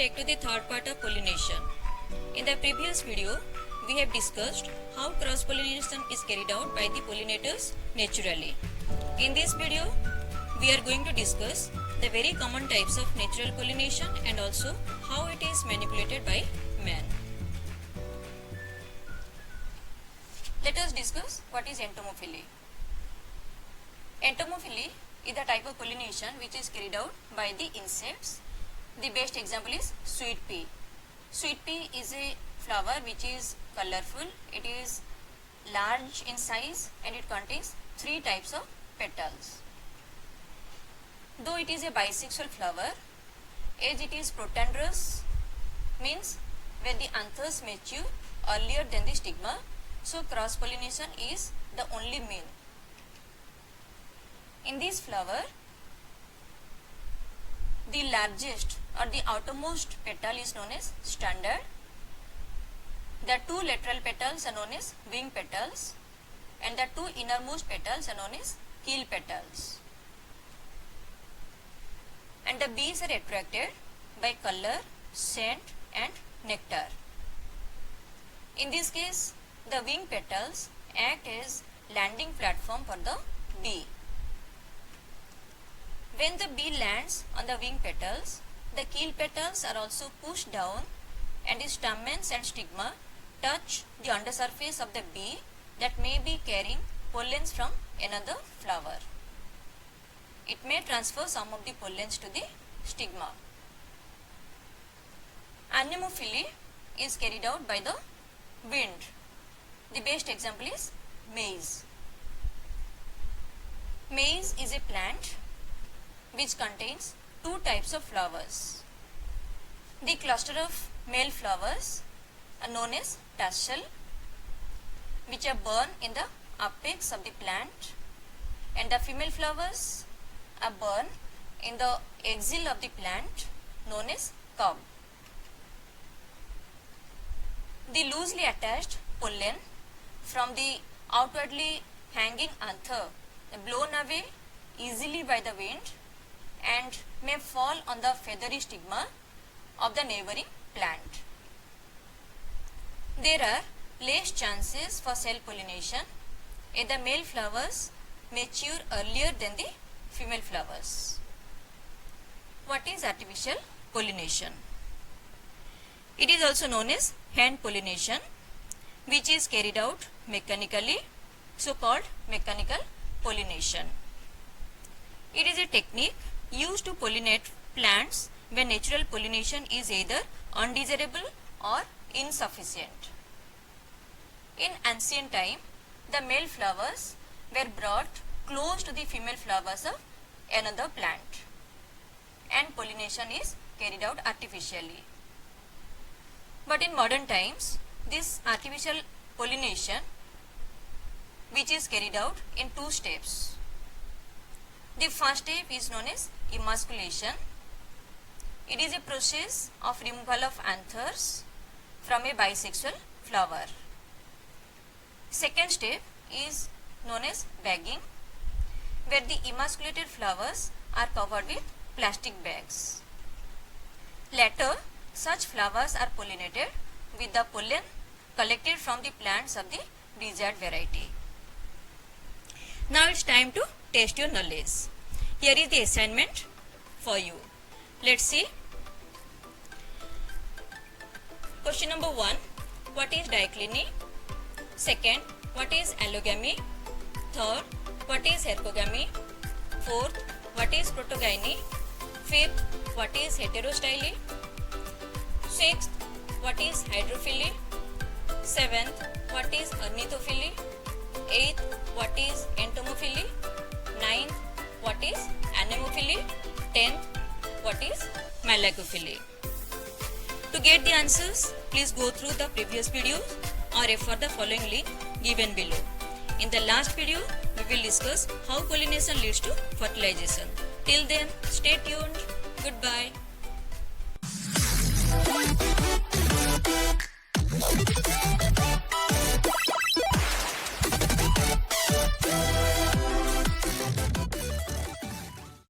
back to the third part of pollination. In the previous video, we have discussed how cross-pollination is carried out by the pollinators naturally. In this video, we are going to discuss the very common types of natural pollination and also how it is manipulated by man. Let us discuss what is entomophily. Entomophily is the type of pollination which is carried out by the insects. The best example is sweet pea. Sweet pea is a flower which is colorful, it is large in size and it contains 3 types of petals. Though it is a bisexual flower, as it is protandrous, means when the anthers mature earlier than the stigma, so cross-pollination is the only mean. In this flower, the largest or the outermost petal is known as standard. The 2 lateral petals are known as wing petals and the 2 innermost petals are known as keel petals. And the bees are attracted by color, scent and nectar. In this case, the wing petals act as landing platform for the bee. When the bee lands on the wing petals, the keel petals are also pushed down and the stamens and stigma touch the undersurface of the bee that may be carrying pollens from another flower. It may transfer some of the pollens to the stigma. Anemophily is carried out by the wind. The best example is maize. Maize is a plant which contains 2 types of flowers. The cluster of male flowers are known as tassel, which are borne in the apex of the plant, and the female flowers are borne in the axil of the plant known as cob. The loosely attached pollen from the outwardly hanging anther are blown away easily by the wind and may fall on the feathery stigma of the neighboring plant. There are less chances for self-pollination as the male flowers mature earlier than the female flowers. What is artificial pollination? It is also known as hand pollination, which is carried out mechanically, so called mechanical pollination. It is a technique used to pollinate plants when natural pollination is either undesirable or insufficient. In ancient time, the male flowers were brought close to the female flowers of another plant and pollination is carried out artificially. But in modern times, this artificial pollination, which is carried out in 2 steps. The first step is known as emasculation. It is a process of removal of anthers from a bisexual flower. Second step is known as bagging, where the emasculated flowers are covered with plastic bags. Later, such flowers are pollinated with the pollen collected from the plants of the desired variety. Now it's time to test your knowledge. Here is the assignment for you. Let's see. Question number 1. What is dichloeny? Second, what is allogamy? Third, what is hercogamy? Fourth, what is protogyny? Fifth, what is heterostyly? Sixth, what is hydrophily? Seventh, what is ornithophily? Eighth, what is entomophily? Ninth, what is anemophily? 10th, what is malacophily? To get the answers, please go through the previous videos or refer the following link given below. In the last video, we will discuss how pollination leads to fertilization. Till then, stay tuned. Goodbye.